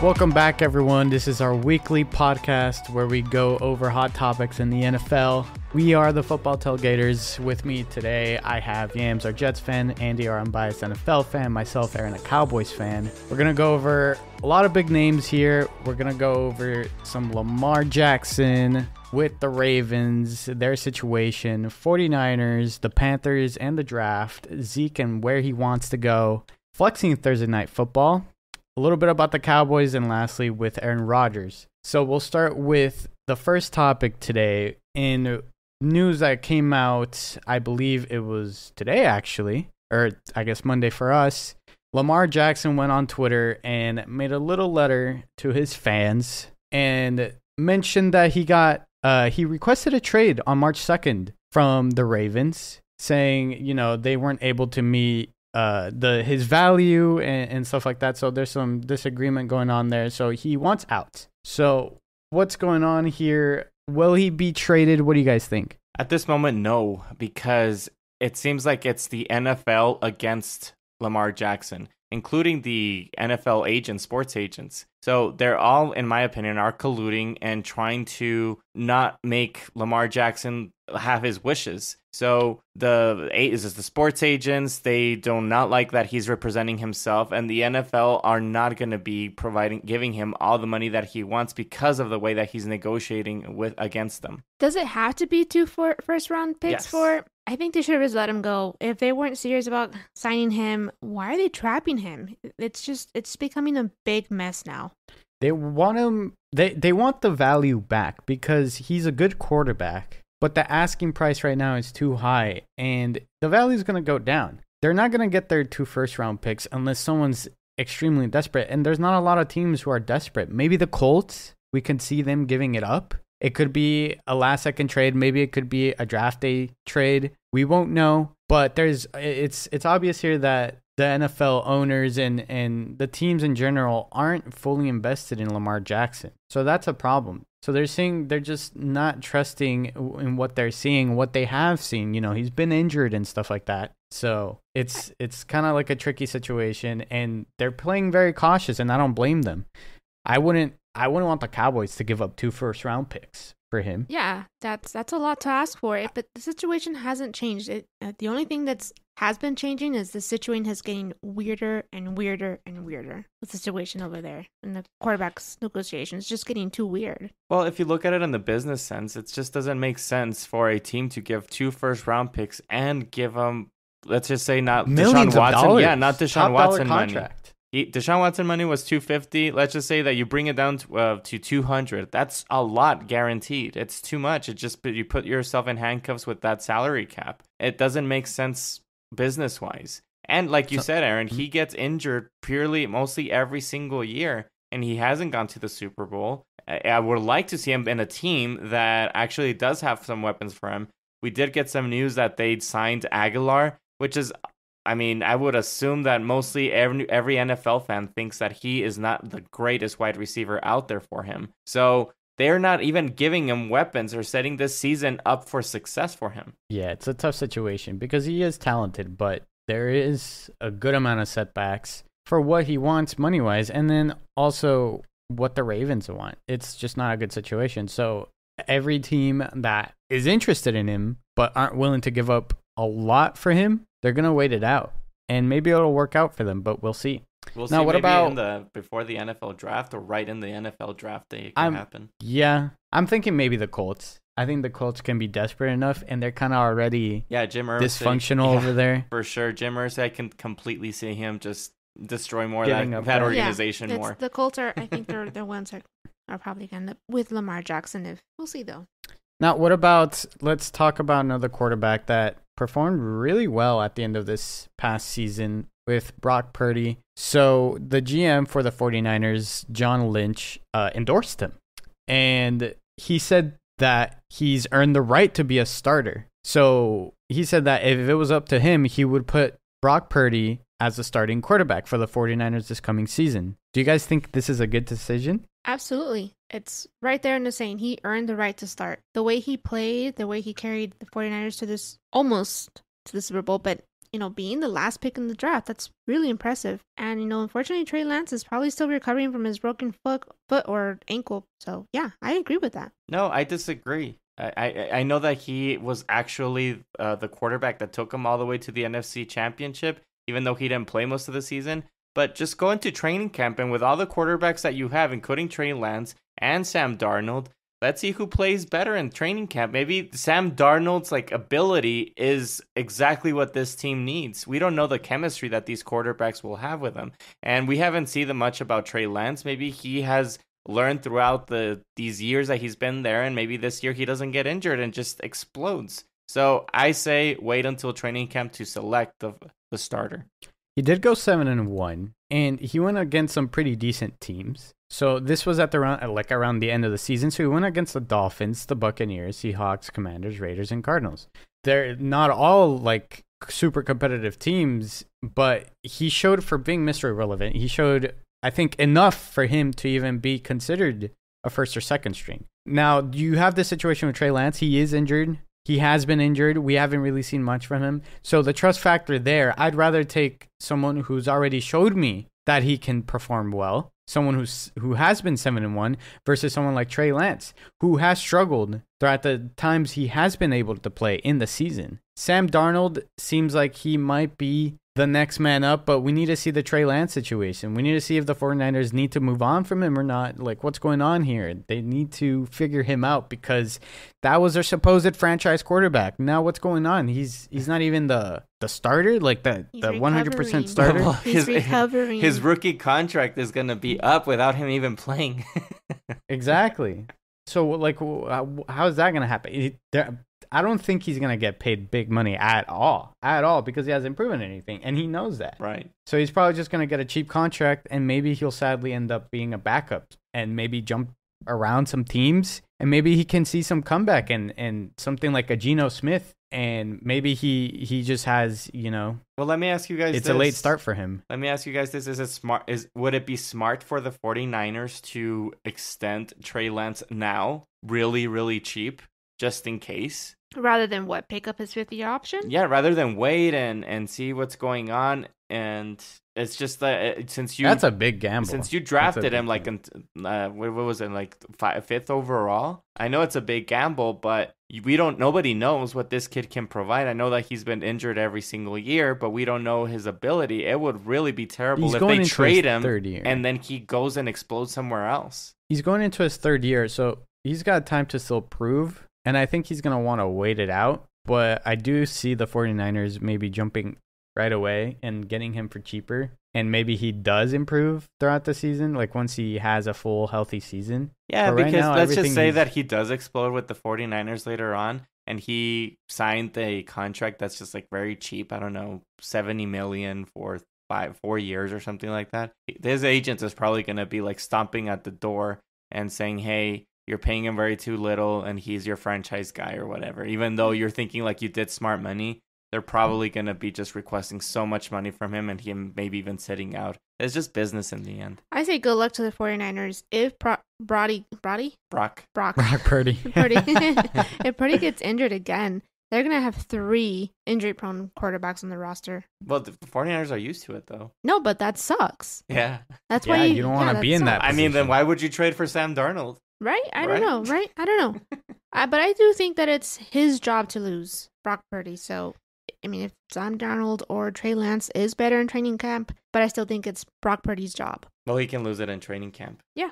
Welcome back, everyone. This is our weekly podcast where we go over hot topics in the NFL. We are the Football Tailgaters. With me today, I have Yams, our Jets fan, Andy, our unbiased NFL fan, myself, Aaron, a Cowboys fan. We're going to go over a lot of big names here. We're going to go over some Lamar Jackson with the Ravens, their situation, 49ers, the Panthers, and the draft, Zeke and where he wants to go, flexing Thursday Night Football, a little bit about the Cowboys, and lastly with Aaron Rodgers. So we'll start with the first topic today. In news that came out, I believe it was today actually, or I guess Monday for us, Lamar Jackson went on Twitter and made a little letter to his fans and mentioned that he requested a trade on March 2nd from the Ravens, saying, they weren't able to meet his value and stuff like that. So there's some disagreement going on there. So he wants out. So what's going on here? Will he be traded? What do you guys think? At this moment, no, because it seems like it's the NFL against Lamar Jackson, including the NFL agents, sports agents. So they're all, in my opinion, are colluding and trying to not make Lamar Jackson have his wishes. So the sports agents, they do not like that he's representing himself, and the NFL are not going to be giving him all the money that he wants because of the way that he's negotiating against them. Does it have to be two first round picks Yes. I think they should have just let him go. If they weren't serious about signing him, why are they trapping him? It's becoming a big mess now. They want him. They want the value back because he's a good quarterback, but the asking price right now is too high, and the value is going to go down. They're not going to get their 2 first-round picks unless someone's extremely desperate, and there's not a lot of teams who are desperate. Maybe the Colts, we can see them giving it up. It could be a last-second trade. Maybe it could be a draft day trade. We won't know, but it's obvious here that the NFL owners and the teams in general aren't fully invested in Lamar Jackson. So that's a problem. So they're just not trusting in what they're seeing, what they have seen. He's been injured and stuff like that. So it's kind of like a tricky situation, and they're playing very cautious, and I don't blame them. I wouldn't want the Cowboys to give up 2 first-round picks for him. Yeah, that's a lot to ask for. But the situation hasn't changed. The only thing has been changing is the situation is getting weirder and weirder and weirder. The situation over there and the quarterback's negotiations just getting too weird. Well, if you look at it in the business sense, it just doesn't make sense for a team to give 2 first-round picks and give them, let's just say, not millions Deshaun Watson. Of dollars. Yeah, not Deshaun Top Watson dollar money. Contract. Deshaun Watson money was $250. Let's just say that you bring it down to $200. That's a lot guaranteed. It's too much. You put yourself in handcuffs with that salary cap. It doesn't make sense business wise. And like you said, Aaron, he gets injured mostly every single year, and he hasn't gone to the Super Bowl. I would like to see him in a team that actually does have some weapons for him. We did get some news that they'd signed Aguilar, which is, I would assume that mostly every NFL fan thinks that he is not the greatest wide receiver out there for him. So they're not even giving him weapons or setting this season up for success for him. Yeah, it's a tough situation because he is talented, but there is a good amount of setbacks for what he wants money-wise, and then also what the Ravens want. It's just not a good situation. So every team that is interested in him but aren't willing to give up a lot for him, they're going to wait it out. And maybe it'll work out for them, but we'll see. We'll now, see. what Maybe about before the NFL draft or right in the NFL draft day it can happen. Yeah, I'm thinking maybe the Colts. I think the Colts can be desperate enough, and they're kind of already Jim Irsay, dysfunctional over there. For sure. Jim Irsay, I can completely see him just destroy more that organization more. The Colts are, I think they're the ones that are probably going to end up with Lamar Jackson. We'll see, though. Now, let's talk about another quarterback that performed really well at the end of this past season with Brock Purdy. So the GM for the 49ers, John Lynch, endorsed him. And he said that he's earned the right to be a starter. So he said that if it was up to him, he would put Brock Purdy as the starting quarterback for the 49ers this coming season. Do you guys think this is a good decision? Absolutely. It's right there in the saying. He earned the right to start. The way he played, the way he carried the 49ers to almost to the Super Bowl, but being the last pick in the draft. That's really impressive. And, unfortunately, Trey Lance is probably still recovering from his broken foot or ankle. So, yeah, I agree with that. No, I disagree. I know that he was actually the quarterback that took him all the way to the NFC Championship, even though he didn't play most of the season. But just go into training camp, and with all the quarterbacks that you have, including Trey Lance and Sam Darnold, let's see who plays better in training camp. Maybe Sam Darnold's ability is exactly what this team needs. We don't know the chemistry that these quarterbacks will have with them, and we haven't seen much about Trey Lance. Maybe he has learned throughout these years that he's been there, and maybe this year he doesn't get injured and just explodes. So I say wait until training camp to select the starter. He did go 7-1, and he went against some pretty decent teams. So this was at around the end of the season. So he went against the Dolphins, the Buccaneers, Seahawks, Commanders, Raiders, and Cardinals. They're not all super competitive teams, but he showed, for being Mr. Irrelevant, he showed, I think, enough for him to even be considered a first or second string. Now, you have this situation with Trey Lance. He is injured. He has been injured. We haven't really seen much from him. So the trust factor there, I'd rather take someone who's already showed me that he can perform well, someone who has been 7-1, versus someone like Trey Lance, who has struggled throughout the times he has been able to play in the season. Sam Darnold seems like he might be the next man up, but we need to see the Trey Lance situation. We need to see if the 49ers need to move on from him or not. What's going on here? They need to figure him out, because that was their supposed franchise quarterback. Now what's going on? He's not even the starter, the 100% starter. Well, He's recovering. His rookie contract is going to be up without him even playing. Exactly. So, how is that going to happen? I don't think he's going to get paid big money at all, because he hasn't proven anything, and he knows that. Right. So he's probably just going to get a cheap contract, and maybe he'll sadly end up being a backup and maybe jump around some teams, and maybe he can see some comeback and something like a Geno Smith, and maybe he just has, Well, let me ask you guys it's a late start for him. Let me ask you guys this. Would it be smart for the 49ers to extend Trey Lance now really, really cheap, just in case? Rather than pick up his 5th-year option? Yeah, rather than wait and see what's going on. And it's just that that's a big gamble. Since you drafted him what was it, 5th overall? I know it's a big gamble, but nobody knows what this kid can provide. I know that he's been injured every single year, but we don't know his ability. It would really be terrible if they trade him and then he goes and explodes somewhere else. He's going into his 3rd year, so he's got time to still prove. And I think he's going to want to wait it out. But I do see the 49ers maybe jumping right away and getting him for cheaper. And maybe he does improve throughout the season, once he has a full, healthy season. Yeah, because let's just say that he does explode with the 49ers later on, and he signed a contract that's just very cheap. I don't know, $70 million for 4 years or something like that. His agent is probably going to be stomping at the door and saying, hey, you're paying him too little, and he's your franchise guy or whatever. Even though you're thinking you did smart money, they're probably going to be just requesting so much money from him, and him maybe even sitting out. It's just business in the end. I say good luck to the 49ers. If Brock Purdy. If Purdy gets injured again, they're going to have 3 injury-prone quarterbacks on the roster. Well, the 49ers are used to it, though. No, but that sucks. Yeah. That's why you don't want to be in that position. I mean, then why would you trade for Sam Darnold? Right? I don't know. Right? I don't know. But I do think that it's his job to lose Brock Purdy. So, if Sam Darnold or Trey Lance is better in training camp, but I still think it's Brock Purdy's job. Well, he can lose it in training camp. Yeah.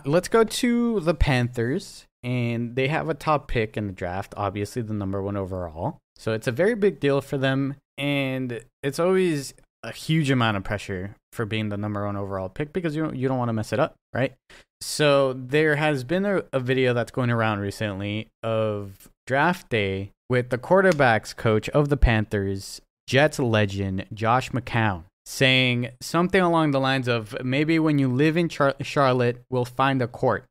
Let's go to the Panthers, and they have a top pick in the draft, obviously the number 1 overall. So it's a very big deal for them, and it's always a huge amount of pressure for being the number 1 overall pick, because you don't want to mess it up, right? So there has been a video that's going around recently of draft day with the quarterbacks coach of the Panthers, Jets legend Josh McCown, saying something along the lines of, maybe when you live in Charlotte, we'll find a court.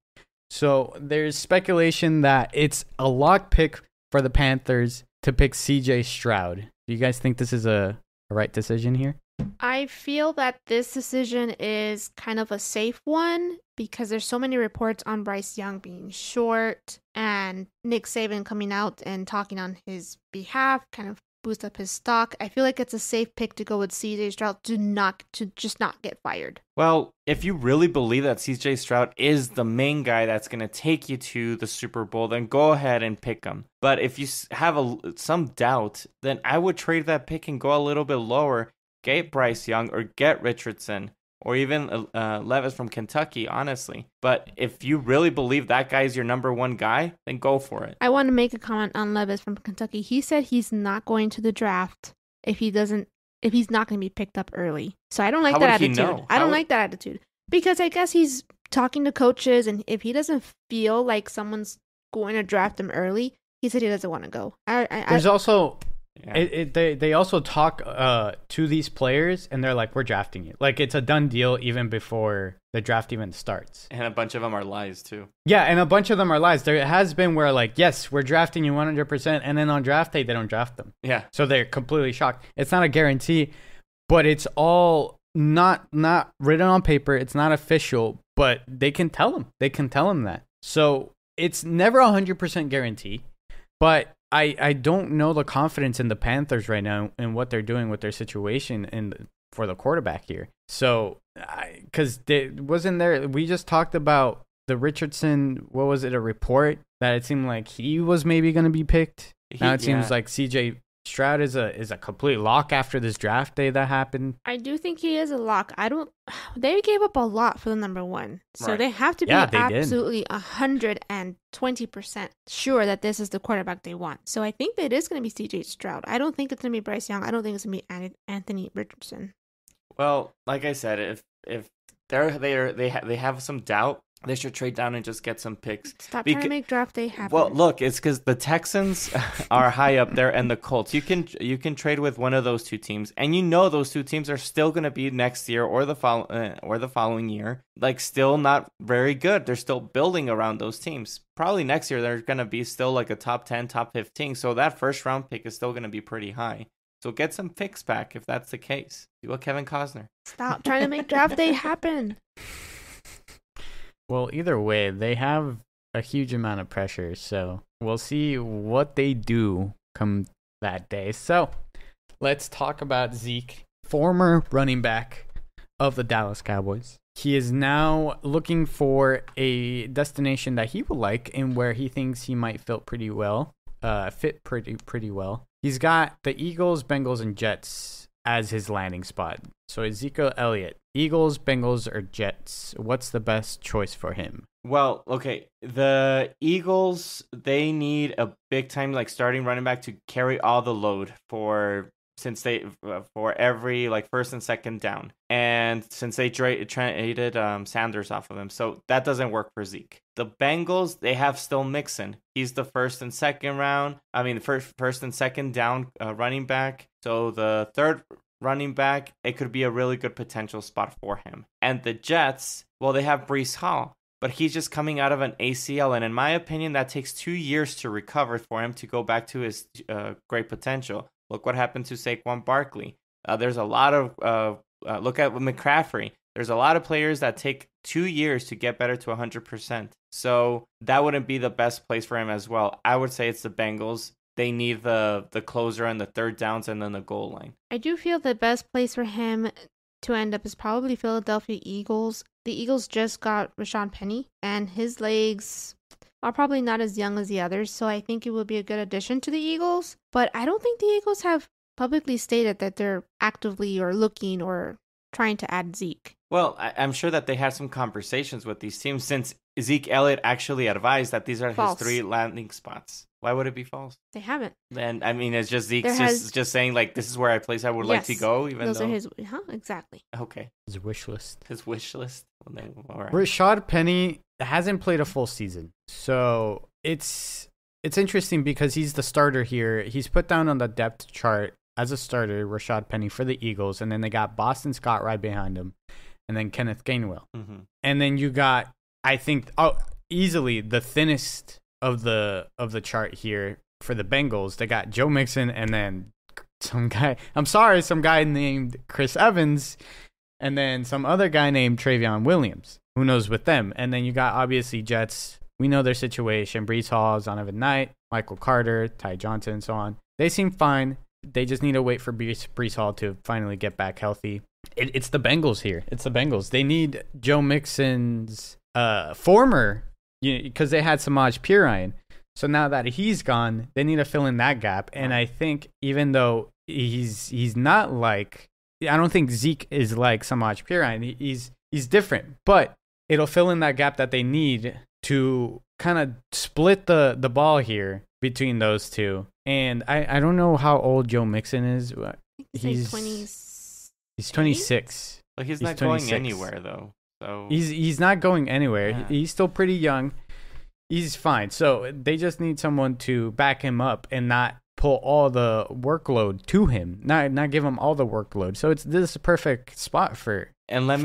So there's speculation that it's a lock pick for the Panthers to pick CJ Stroud. Do you guys think this is a right decision here? I feel that this decision is kind of a safe one, because there's so many reports on Bryce Young being short, and Nick Saban coming out and talking on his behalf, kind of boost up his stock. I feel like it's a safe pick to go with CJ Stroud to just not get fired. Well, if you really believe that CJ Stroud is the main guy that's going to take you to the Super Bowl, then go ahead and pick him. But if you have some doubt, then I would trade that pick and go a little bit lower, get Bryce Young or get Richardson or even Levis from Kentucky, honestly. But if you really believe that guy is your number one guy, then go for it. I want to make a comment on Levis from Kentucky. He said he's not going to the draft if he's not going to be picked up early. So I don't like that attitude. I don't like that attitude. Because I guess he's talking to coaches, and if he doesn't feel like someone's going to draft him early, he said he doesn't want to go. There's also... Yeah. They also talk to these players, and they're like, we're drafting you. Like, it's a done deal even before the draft even starts. And a bunch of them are lies, too. Yeah, and a bunch of them are lies. There has been where, like, yes, we're drafting you 100%, and then on draft day, they don't draft them. Yeah. So they're completely shocked. It's not a guarantee, but it's all not written on paper. It's not official, but they can tell them. They can tell them that. So it's never 100% guarantee, but I don't know the confidence in the Panthers right now and what they're doing with their situation for the quarterback here. So, because we just talked about the Richardson, what was it, a report that it seemed like he was maybe going to be picked. Now it seems like CJ Stroud is a complete lock after this draft day that happened. I do think he is a lock. They gave up a lot for the number one. So right. They have to be absolutely 120% sure that this is the quarterback they want. So I think that it is going to be CJ Stroud. I don't think it's going to be Bryce Young. I don't think it's going to be Anthony Richardson. Well, like I said, if they have some doubt, they should trade down and just get some picks. Stop trying to make draft day happen. Well, look, it's because the Texans are high up there and the Colts. You can trade with one of those two teams, and those two teams are still going to be next year or the following year, like still not very good. They're still building around those teams. Probably next year they're going to be still like a top 10, top 15. So that first round pick is still going to be pretty high. So get some picks back if that's the case. Do what Kevin Costner. Stop trying to make draft day happen. Well, either way, they have a huge amount of pressure, so we'll see what they do come that day. So let's talk about Zeke, former running back of the Dallas Cowboys. He is now looking for a destination that he will like and where he thinks he might fit pretty well. He's got the Eagles, Bengals, and Jets as his landing spot. So Zeke Elliott, Eagles, Bengals, or Jets? What's the best choice for him? Well, okay, the Eagles, they need a big time like starting running back to carry all the load for every like first and second down, and since they traded Sanders off of him, so that doesn't work for Zeke. The Bengals, they have still Mixon. He's the first and second down running back. So the third running back, it could be a really good potential spot for him. And the Jets, well, they have Breece Hall, but he's just coming out of an ACL, and in my opinion, that takes 2 years to recover for him to go back to his great potential. Look what happened to Saquon Barkley. There's a lot of look at McCaffrey. There's a lot of players that take 2 years to get better to 100%. So that wouldn't be the best place for him as well. I would say it's the Bengals. They need the closer and the third downs and then the goal line. I do feel the best place for him to end up is probably Philadelphia Eagles. The Eagles just got Rashad Penny, and his legs are probably not as young as the others, so I think it would be a good addition to the Eagles. But I don't think the Eagles have publicly stated that they're actively or looking or trying to add Zeke. Well, I'm sure that they had some conversations with these teams since Zeke Elliott actually advised that these are his 3 landing spots. Why would it be false? They haven't. And I mean, it's just Zeke just saying like, this is where I would like to go, even those though are his. Exactly. Okay. His wish list. All right. Rashad Penny hasn't played a full season, so it's interesting because he's the starter here. He's put down on the depth chart as a starter, Rashad Penny for the Eagles, and then they got Boston Scott right behind him, and then Kenneth Gainwell, and then you got, I think, easily the thinnest of the chart here for the Bengals. They got Joe Mixon and then some guy named Chris Evans, and then some other guy named Travion Williams. Who knows with them? And then you got obviously Jets. We know their situation. Breece Hall, Zonovan Knight, Michael Carter, Ty Johnson, and so on. They seem fine. They just need to wait for Breece Hall to finally get back healthy. It's the Bengals here. It's the Bengals. They need Joe Mixon's former, because they had Samaj Pirine. So now that he's gone, they need to fill in that gap. And I think even though he's not like, I don't think Zeke is like Samaj Pirine. He's different, but it'll fill in that gap that they need to kind of split the ball here between those two. And I don't know how old Joe Mixon is. He's He's 26. Like he's not 26. Going anywhere though. So he's not going anywhere. Yeah. He's still pretty young. He's fine. So they just need someone to back him up and not pull all the workload to him. Not give him all the workload. So this is a perfect spot for. And let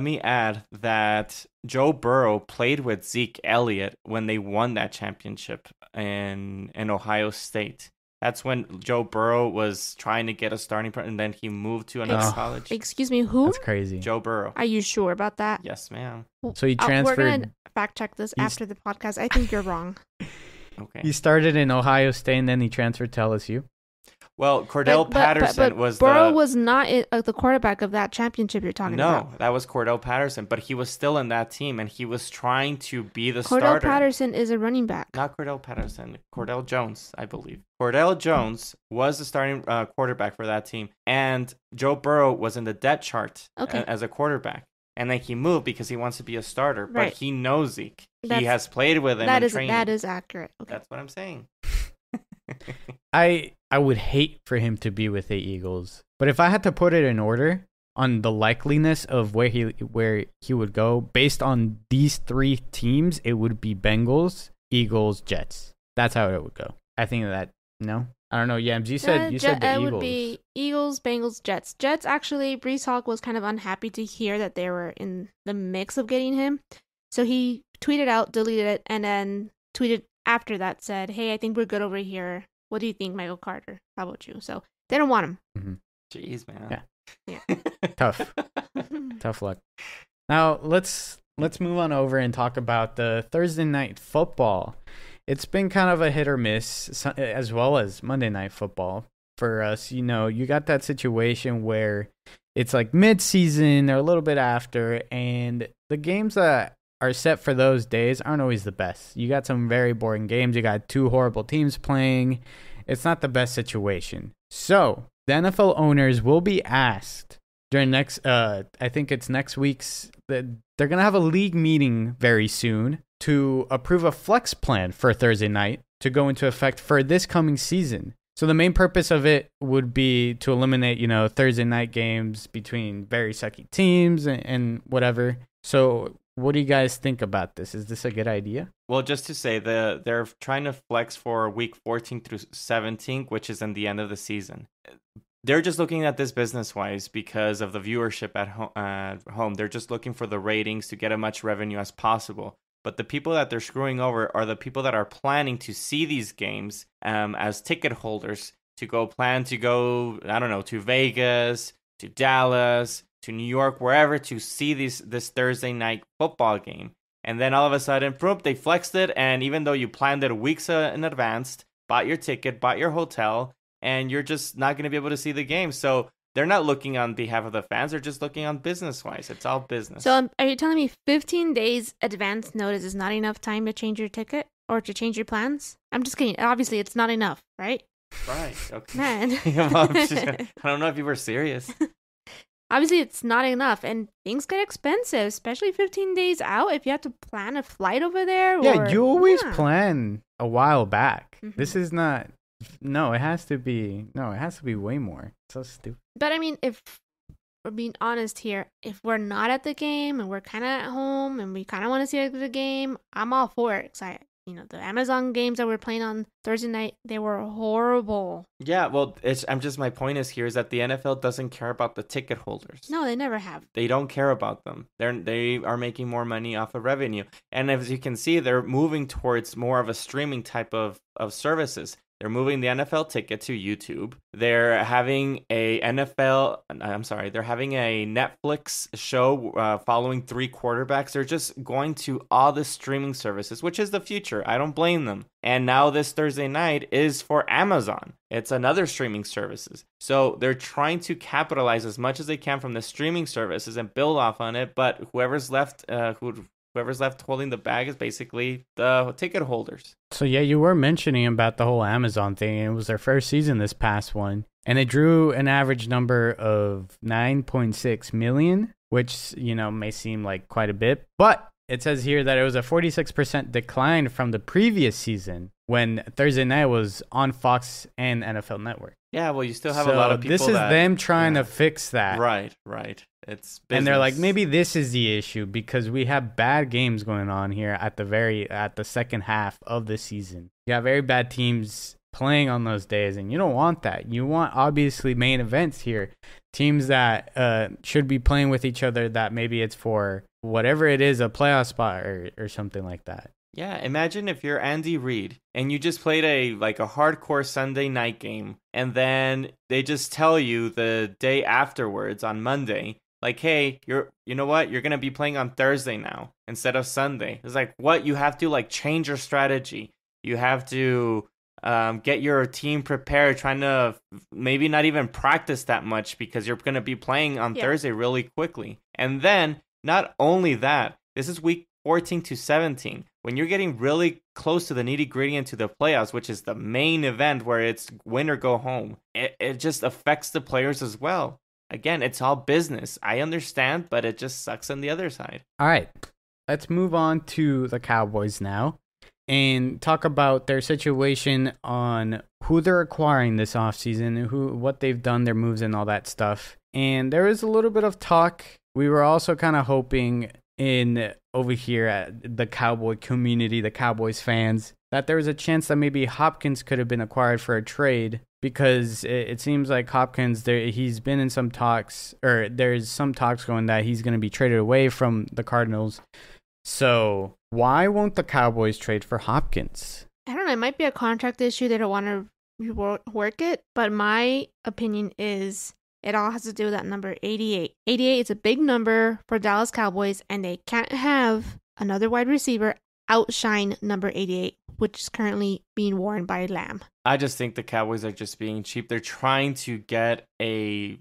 me add that Joe Burrow played with Zeke Elliott when they won that championship in Ohio State. That's when Joe Burrow was trying to get a starting point, and then he moved to another college. Excuse me, who? That's crazy. Joe Burrow. Are you sure about that? Yes, ma'am. So he transferred. We're going to fact check this after the podcast. I think you're wrong. Okay. He started in Ohio State, and then he transferred to LSU. Well, Cordell Patterson was Burrow was not the quarterback of that championship you're talking about. No, that was Cordell Patterson, but he was still in that team, and he was trying to be the starter. Cordell Patterson is a running back. Not Cordell Patterson. Cordell Jones, I believe. Cordell Jones was the starting quarterback for that team, and Joe Burrow was in the depth chart as a quarterback. And then he moved because he wants to be a starter, but he knows Zeke. He has played with him in training. That is accurate. Okay. That's what I'm saying. I would hate for him to be with the Eagles, but if I had to put it in order on the likeliness of where he would go based on these three teams, it would be Bengals, Eagles, Jets. That's how it would go. I think that I don't know. Yams, you said the Eagles. It would be Eagles, Bengals, Jets. Jets actually, Breece Hall was kind of unhappy to hear that they were in the mix of getting him, so he tweeted out, deleted it, and then tweeted after that said, "Hey, I think we're good over here. What do you think, Michael Carter? How about you?" So they don't want him. Mm-hmm. Jeez, man. Yeah. Tough luck. Now let's move on over and talk about the Thursday night football. It's been kind of a hit or miss, as well as Monday night football for us. You got that situation where it's like mid-season or a little bit after, and the games that are set for those days aren't always the best. You got some very boring games. You got two horrible teams playing. It's not the best situation. So the NFL owners will be asked during I think it's next week's, they're going to have a league meeting very soon to approve a flex plan for Thursday night to go into effect for this coming season. So the main purpose of it would be to eliminate, Thursday night games between very sucky teams and whatever. So what do you guys think about this? Is this a good idea? Well, just to say, they're trying to flex for week 14 through 17, which is in the end of the season. They're just looking at this business-wise because of the viewership at home. They're just looking for the ratings to get as much revenue as possible. But the people that they're screwing over are the people that are planning to see these games as ticket holders to go, I don't know, to Vegas, to Dallas, to New York, wherever, to see this Thursday night football game. And then all of a sudden, boom, they flexed it. And even though you planned it weeks in advance, bought your ticket, bought your hotel, and you're just not going to be able to see the game. So they're not looking on behalf of the fans. They're just looking on business-wise. It's all business. So are you telling me 15 days advance notice is not enough time to change your ticket or to change your plans? I'm just kidding. Obviously, it's not enough, right? Right. Okay. Man. I don't know if you were serious. Obviously, it's not enough, and things get expensive, especially 15 days out if you have to plan a flight over there. You always plan a while back. Mm-hmm. This is not... No, it has to be way more. It's so stupid. But I mean, if we're being honest here, if we're not at the game and we're kind of at home and we kind of want to see the game, I'm all for it. Cause the Amazon games that we're playing on Thursday night, they were horrible. Yeah, well, my point is that the NFL doesn't care about the ticket holders. No, they never have. They don't care about them. They are making more money off of revenue. And as you can see, they're moving towards more of a streaming type of services. They're moving the NFL ticket to YouTube. They're having a Netflix show following 3 quarterbacks. They're just going to all the streaming services, which is the future. I don't blame them. And now this Thursday night is for Amazon. It's another streaming services. So they're trying to capitalize as much as they can from the streaming services and build off on it. But whoever's left holding the bag is basically the ticket holders. So yeah, you were mentioning about the whole Amazon thing. It was their first season this past one, and they drew an average number of 9.6 million, which, may seem like quite a bit, but it says here that it was a 46% decline from the previous season when Thursday night was on Fox and NFL Network. Yeah, well, you still have a lot of people. This is them trying to fix that. Right. It's business. And they're like, maybe this is the issue because we have bad games going on here at the second half of the season. You have very bad teams playing on those days, and you don't want that. You want, obviously, main events here. Teams that should be playing with each other, that maybe it's for whatever it is, a playoff spot or something like that. Yeah, imagine if you're Andy Reid and you just played a hardcore Sunday night game, and then they just tell you the day afterwards on Monday, like, hey, you know what? You're going to be playing on Thursday now instead of Sunday. It's like, what? You have to change your strategy. You have to get your team prepared, trying to maybe not even practice that much because you're going to be playing on Thursday really quickly. And then not only that, this is week 14 to 17. When you're getting really close to the nitty-gritty into the playoffs, which is the main event where it's win or go home, it just affects the players as well. Again, it's all business. I understand, but it just sucks on the other side. All right, let's move on to the Cowboys now and talk about their situation on who they're acquiring this offseason, what they've done, their moves and all that stuff. And there is a little bit of talk. We were also kind of hoping over here at the Cowboy community, the Cowboys fans, that there was a chance that maybe Hopkins could have been acquired for a trade, because it seems like Hopkins, he's been in some talks, or there's some talks going that he's going to be traded away from the Cardinals. So why won't the Cowboys trade for Hopkins? I don't know. It might be a contract issue. They don't want to rework it. But my opinion is it all has to do with that number 88. 88 is a big number for Dallas Cowboys, and they can't have another wide receiver outshine number 88, which is currently being worn by Lamb. I just think the Cowboys are just being cheap. They're trying to get a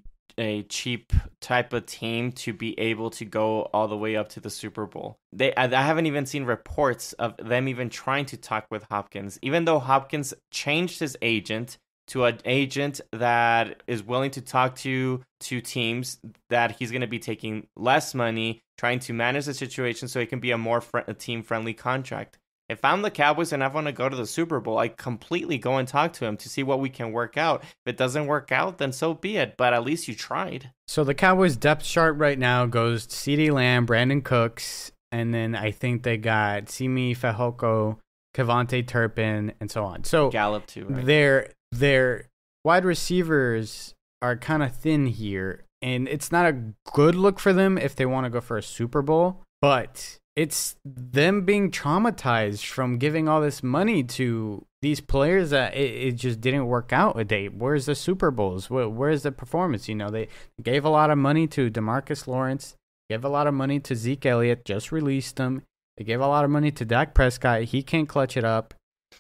cheap type of team to be able to go all the way up to the Super Bowl. I haven't even seen reports of them even trying to talk with Hopkins, even though Hopkins changed his agent to an agent that is willing to talk to teams that he's going to be taking less money, trying to manage the situation so it can be a more team-friendly contract. If I'm the Cowboys and I want to go to the Super Bowl, I completely go and talk to him to see what we can work out. If it doesn't work out, then so be it. But at least you tried. So the Cowboys depth chart right now goes to CeeDee Lamb, Brandon Cooks, and then I think they got Simi Fehoko, Kevontae Turpin, and so on. So Gallup too, right? Their wide receivers are kind of thin here, and it's not a good look for them if they want to go for a Super Bowl, but it's them being traumatized from giving all this money to these players that it just didn't work out. Where's the Super Bowls? Where's the performance? They gave a lot of money to DeMarcus Lawrence, gave a lot of money to Zeke Elliott, just released him. They gave a lot of money to Dak Prescott. He can't clutch it up.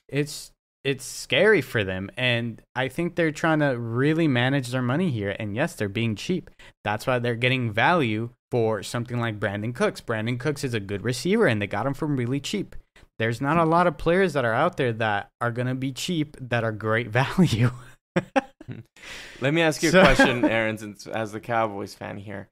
It's scary for them, and I think they're trying to really manage their money here. And yes, they're being cheap. That's why they're getting value for something like Brandon Cooks. Brandon Cooks is a good receiver, and they got him from really cheap. There's not a lot of players that are out there that are going to be cheap that are great value. Let me ask you a question, Aaron, since as the Cowboys fan here.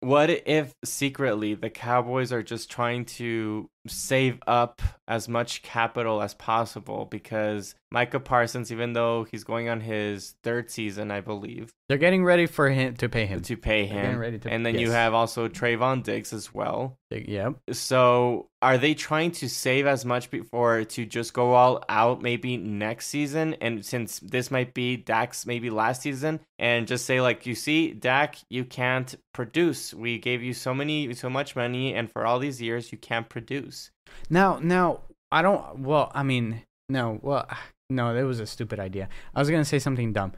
What if secretly the Cowboys are just trying to save up as much capital as possible? Because Micah Parsons, even though he's going on his 3rd season, I believe, they're getting ready for him to pay him. And then you have also Trayvon Diggs as well. Yep. So are they trying to save as much before to just go all out maybe next season? And since this might be Dak's maybe last season, and just say like, you see, Dak, you can't produce. We gave you so much money, and for all these years you can't produce. Now I don't. Well, I mean, no. Well, No, that was a stupid idea. I was gonna say something dumb,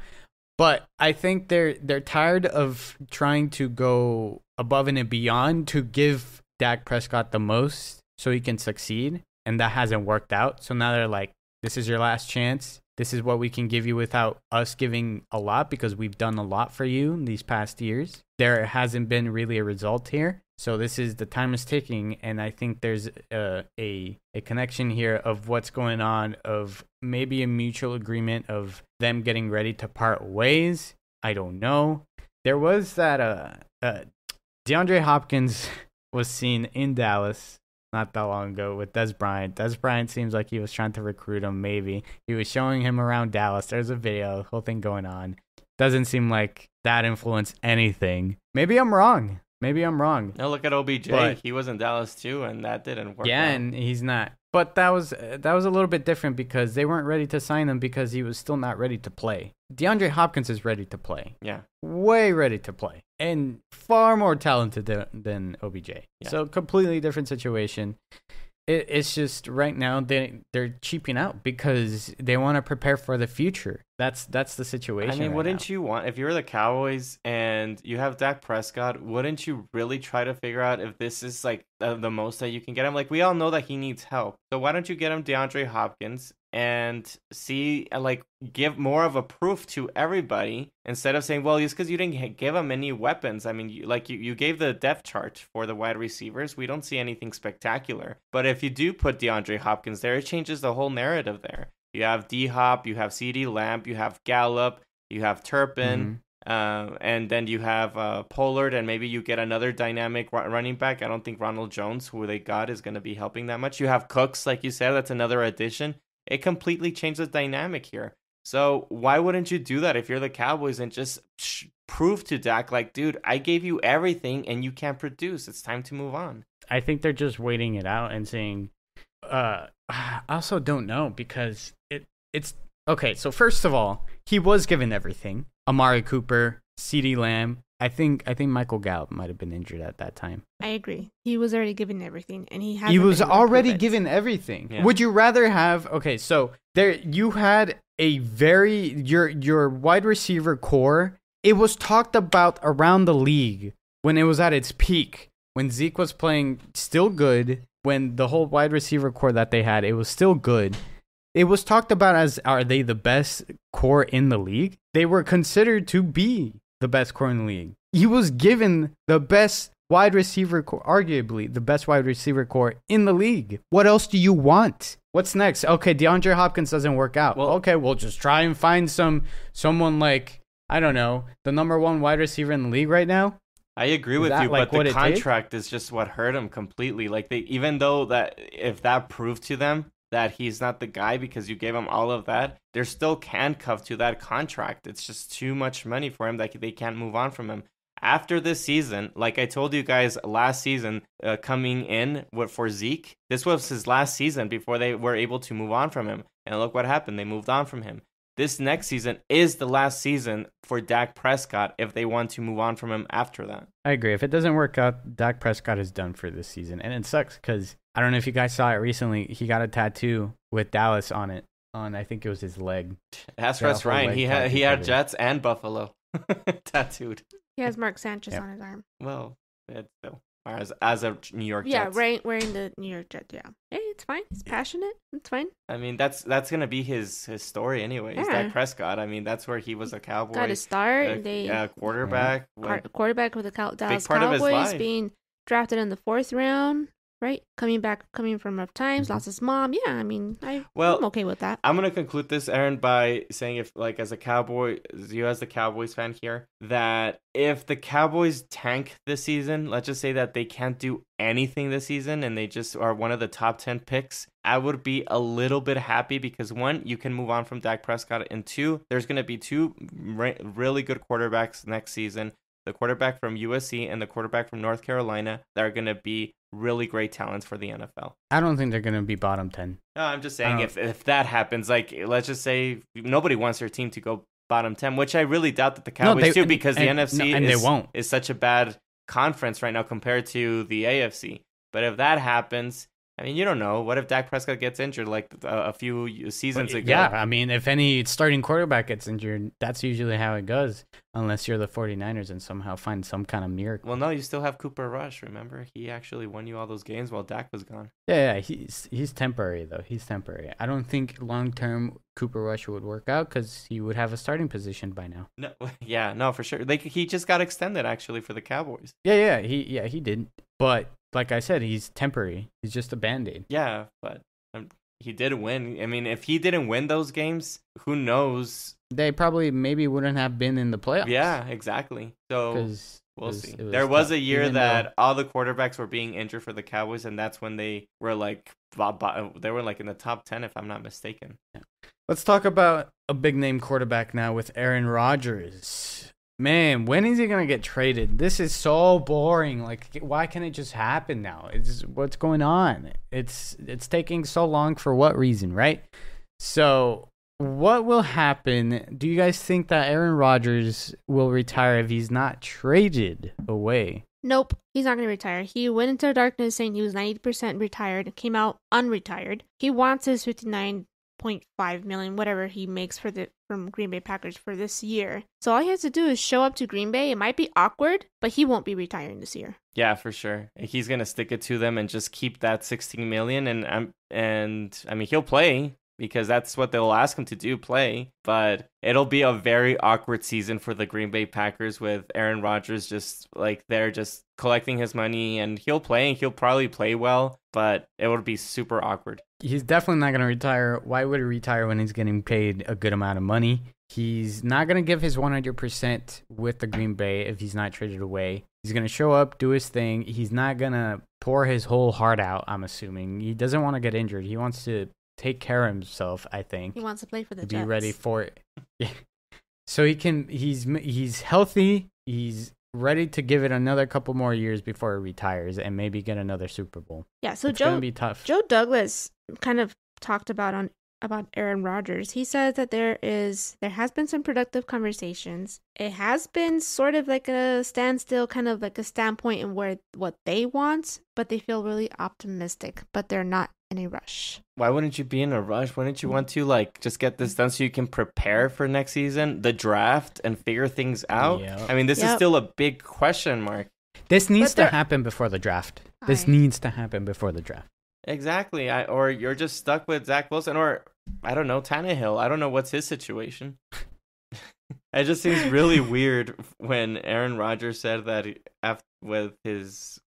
but I think they're tired of trying to go above and beyond to give Dak Prescott the most so he can succeed, and that hasn't worked out. So now they're like, "This is your last chance. This is what we can give you without us giving a lot because we've done a lot for you in these past years. There hasn't been really a result here. So this is the time is ticking." And I think there's a connection here of what's going on, of maybe a mutual agreement of them getting ready to part ways. I don't know. There was that DeAndre Hopkins was seen in Dallas not that long ago with Des Bryant. Des Bryant seems like he was trying to recruit him, maybe. He was showing him around Dallas. There's a video, whole thing going on. Doesn't seem like that influenced anything. Maybe I'm wrong. No, look at OBJ. But, he was in Dallas too, and that didn't work. Yeah, out. and he's not. But that was a little bit different because they weren't ready to sign him because he was still not ready to play. DeAndre Hopkins is ready to play. Yeah. Way ready to play. And far more talented than OBJ. Yeah. So completely different situation. It's just right now they're cheaping out because they want to prepare for the future. That's the situation. I mean, right wouldn't now. you want, if you're the Cowboys and you have Dak Prescott, wouldn't you really try to figure out if this is like the most that you can get him? Like, we all know that he needs help. So why don't you get him DeAndre Hopkins and see, like, give more of a proof to everybody instead of saying, well, it's because you didn't give him any weapons. I mean, you gave the depth chart for the wide receivers. We don't see anything spectacular. But if you do put DeAndre Hopkins there, it changes the whole narrative there. You have D-Hop, you have CeeDee Lamb, you have Gallup, you have Turpin, and then you have Pollard, and maybe you get another dynamic running back. I don't think Ronald Jones, who they got, is going to be helping that much. You have Cooks, like you said, that's another addition. It completely changed the dynamic here. So why wouldn't you do that if you're the Cowboys and just prove to Dak, like, dude, I gave you everything and you can't produce. It's time to move on. I think they're just waiting it out and saying, I also don't know because it's okay. So first of all, he was given everything. Amari Cooper, CeeDee Lamb. I think Michael Gallup might have been injured at that time. I agree. He was already given everything, and he was already given everything. Yeah. Would you rather have? Okay, so there you had a your wide receiver core. It was talked about around the league when it was at its peak, when Zeke was playing still good, when the whole wide receiver core that they had, it was still good. It was talked about as, are they the best core in the league? They were considered to be the best core in the league. He was given the best wide receiver core, arguably the best wide receiver core in the league. What else do you want? What's next? Okay, DeAndre Hopkins doesn't work out. Well, okay, we'll just try and find someone like, I don't know, the number one wide receiver in the league right now. I agree with you, but the contract is just what hurt him completely. Like, they, even though that if that proved to them that he's not the guy because you gave him all of that, they're still handcuffed to that contract. It's just too much money for him that they can't move on from him. After this season, like I told you guys last season, coming in for Zeke, this was his last season before they were able to move on from him. And look what happened. They moved on from him. This next season is the last season for Dak Prescott if they want to move on from him after that. I agree. If it doesn't work out, Dak Prescott is done for this season. And it sucks because I don't know if you guys saw it recently. He got a tattoo with Dallas on it. I think it was his leg. Ask Russ Ryan. He had Jets and Buffalo tattooed. He has Mark Sanchez on his arm. Well, it's still as a New York Jets. Yeah, wearing the New York Jets. Yeah, hey, it's fine. He's passionate. It's fine. I mean, that's gonna be his story anyway. He's Dak Prescott. I mean, that's where he was a Cowboy. Got to start. Quarterback. Quarterback with the Dallas part Cowboys, of his life. being drafted in the 4th round. Right, coming from rough times, lost his mom. Yeah, I mean, I'm okay with that. I'm gonna conclude this, Aaron, by saying, if, like, as a Cowboy, you as the Cowboys fan here, that if the Cowboys tank this season, let's just say that they can't do anything this season and they just are one of the top 10 picks, I would be a little bit happy because, one, you can move on from Dak Prescott, and two, there's gonna be two really good quarterbacks next season. The quarterback from USC and the quarterback from North Carolina that are going to be really great talents for the NFL. I don't think they're going to be bottom 10. No, I'm just saying if that happens, like, let's just say nobody wants their team to go bottom 10, which I really doubt that the Cowboys do because the NFC is such a bad conference right now compared to the AFC. But if that happens, I mean, you don't know. What if Dak Prescott gets injured like a few seasons ago? Yeah, I mean, if any starting quarterback gets injured, that's usually how it goes, unless you're the 49ers and somehow find some kind of miracle. Well, no, you still have Cooper Rush, remember? He actually won you all those games while Dak was gone. Yeah, he's temporary, though. He's temporary. I don't think long-term Cooper Rush would work out because he would have a starting position by now. No, yeah, no, for sure. He just got extended, actually, for the Cowboys. He did. But like I said, he's temporary. He's just a Band-Aid. Yeah, but he did win. I mean, if he didn't win those games, who knows? They probably maybe wouldn't have been in the playoffs. Yeah, exactly. So we'll see. There was was a year that all the quarterbacks were being injured for the Cowboys, and that's when they were like in the top 10, if I'm not mistaken. Yeah. Let's talk about a big name quarterback now with Aaron Rodgers. Man, when is he going to get traded? This is so boring. Like, why can't it just happen now? What's going on? It's taking so long for what reason, right? So, what will happen? Do you guys think that Aaron Rodgers will retire if he's not traded away? Nope, he's not going to retire. He went into the darkness saying he was 90% retired, came out unretired. He wants his $59.5 million, whatever he makes from Green Bay Packers for this year. So all he has to do is show up to Green Bay. It might be awkward, but he won't be retiring this year. Yeah, for sure. He's gonna stick it to them and just keep that $16 million, and I mean he'll play because that's what they'll ask him to do, play. But it'll be a very awkward season for the Green Bay Packers with Aaron Rodgers just like they're just collecting his money, and he'll play and he'll probably play well, but it would be super awkward. He's definitely not going to retire. Why would he retire when he's getting paid a good amount of money? He's not going to give his 100% with the Green Bay if he's not traded away. He's going to show up, do his thing. He's not going to pour his whole heart out, I'm assuming. He doesn't want to get injured. He wants to take care of himself, I think. He wants to play for the to Jets. Be ready for it. Yeah. So he's healthy. He's ready to give it another couple more years before he retires and maybe get another Super Bowl. Yeah, so it's going to be tough. Joe Douglas kind of talked about Aaron Rodgers. He says that there has been some productive conversations. It has been sort of like a standstill, kind of like a standpoint in what they want, but they feel really optimistic, but they're not in a rush. Why wouldn't you be in a rush? Wouldn't you want to just get this done so you can prepare for next season, the draft, and figure things out? Yep. I mean, this is still a big question mark. This needs to happen before the draft. This needs to happen before the draft. Exactly. Or you're just stuck with Zach Wilson, or I don't know, Tannehill. I don't know what's his situation. It just seems really weird when Aaron Rodgers said that with his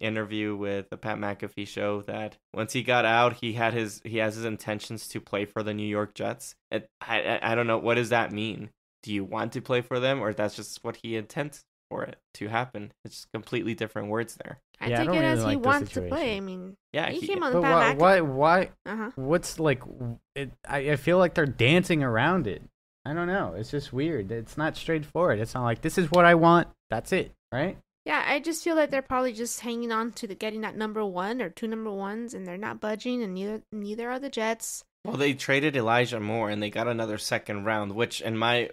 interview with the Pat McAfee show that once he got out, he has his intentions to play for the New York Jets. I don't know, what does that mean? Do you want to play for them, or that's just what he intends for it to happen? It's completely different words there. I take it as he wants to play. I mean, yeah, he came on the Pat McAfee. Why? What's it? I feel like they're dancing around it. I don't know. It's just weird. It's not straightforward. It's not like, this is what I want. That's it, right? Yeah, I just feel like they're probably just hanging on to getting that number one or two number ones, and they're not budging, and neither are the Jets. Well, they traded Elijah Moore, and they got another second round, which, in my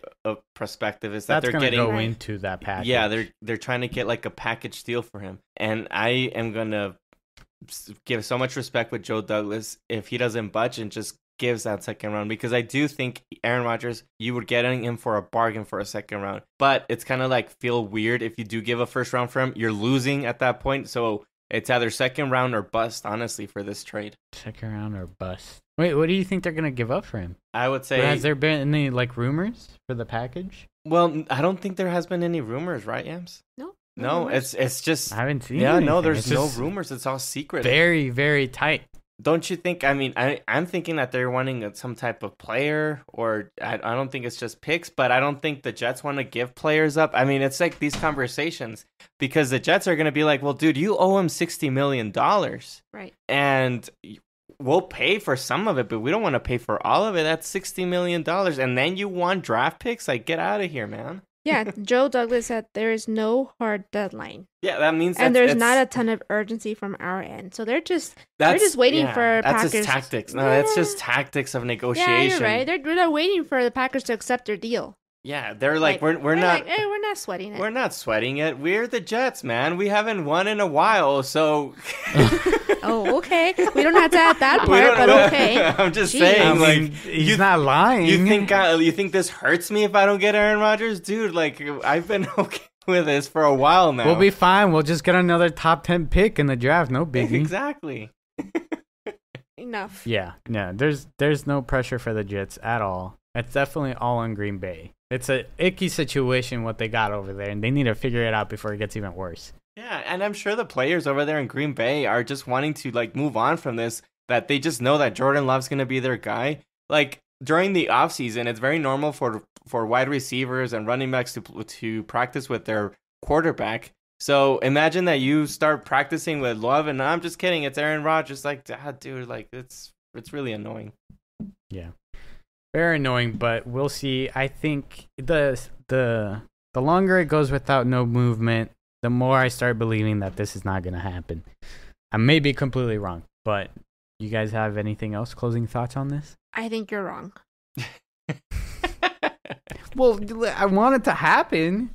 perspective, is that they're getting go into that package. Yeah, they're trying to get like a package deal for him, and I am gonna give so much respect with Joe Douglas if he doesn't budge and just gives that second round, because I do think Aaron Rodgers, you would get him for a bargain for a second round, but it's kind of like feel weird if you do give a first round for him. You're losing at that point, so it's either second round or bust, honestly, for this trade. Second round or bust. Wait, what do you think they're gonna give up for him? I would say, has there been any rumors for the package? Well, I don't think there has been any rumors, right, Yams? No, it's just I haven't seen. Yeah, anything. No, there's no rumors. It's all secret. Very, very tight. Don't you think? I mean, I'm thinking that they're wanting some type of player, or I don't think it's just picks, but I don't think the Jets want to give players up. I mean, it's like these conversations, because the Jets are going to be like, well, dude, you owe him $60 million. Right. And we'll pay for some of it, but we don't want to pay for all of it. That's $60 million. And then you want draft picks? Like, get out of here, man. Yeah, Joe Douglas said there is no hard deadline. Yeah, that means and there's not a ton of urgency from our end. So they're just waiting for that's Packers. That's just tactics. No, that's just tactics of negotiation. Yeah, you're right. They're waiting for the Packers to accept their deal. Yeah, they're like, we're they're not. like, hey, we're not sweating it. We're not sweating it. We're the Jets, man. We haven't won in a while, so. Oh, okay. We don't have to add that We part, don't- but okay. I'm just Jeez. saying, I like, mean, he's not lying. you think this hurts me if I don't get Aaron Rodgers, dude? Like, I've been okay with this for a while now. We'll be fine. We'll just get another top 10 pick in the draft. No biggie. Exactly. Enough. Yeah, no, there's no pressure for the Jets at all. It's definitely all on Green Bay. It's a icky situation what they got over there, and they need to figure it out before it gets even worse. Yeah, and I'm sure the players over there in Green Bay are just wanting to like move on from this. That they just know that Jordan Love's gonna be their guy. Like during the offseason, it's very normal for wide receivers and running backs to practice with their quarterback. So imagine that you start practicing with Love, and I'm just kidding, it's Aaron Rodgers. Like, dude, like it's really annoying. Yeah, very annoying, but we'll see. I think the longer it goes without no movement, the more I start believing that this is not going to happen. I may be completely wrong, but you guys have anything else? Closing thoughts on this? I think you're wrong. Well, I want it to happen.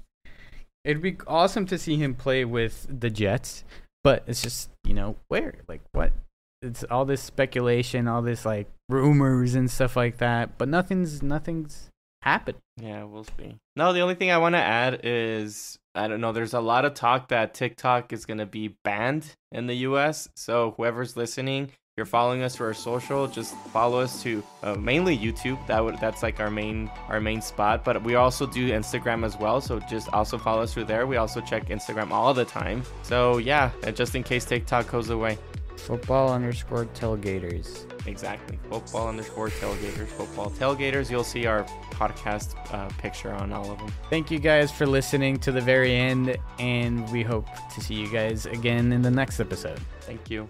It'd be awesome to see him play with the Jets, but it's just, where? Like, what? It's all this speculation, all this, like, rumors and stuff like that, but nothing's happened. Yeah, we'll see. No, the only thing I want to add is, I don't know, there's a lot of talk that TikTok is going to be banned in the US. So whoever's listening, you're following us for our social, just follow us to mainly YouTube. That's like our main spot, but we also do Instagram as well. So just also follow us through there. We also check Instagram all the time. So yeah, just in case TikTok goes away. Football_tailgaters. Exactly. Football_tailgaters. Football tailgaters. You'll see our podcast picture on all of them. Thank you guys for listening to the very end, and we hope to see you guys again in the next episode. Thank you.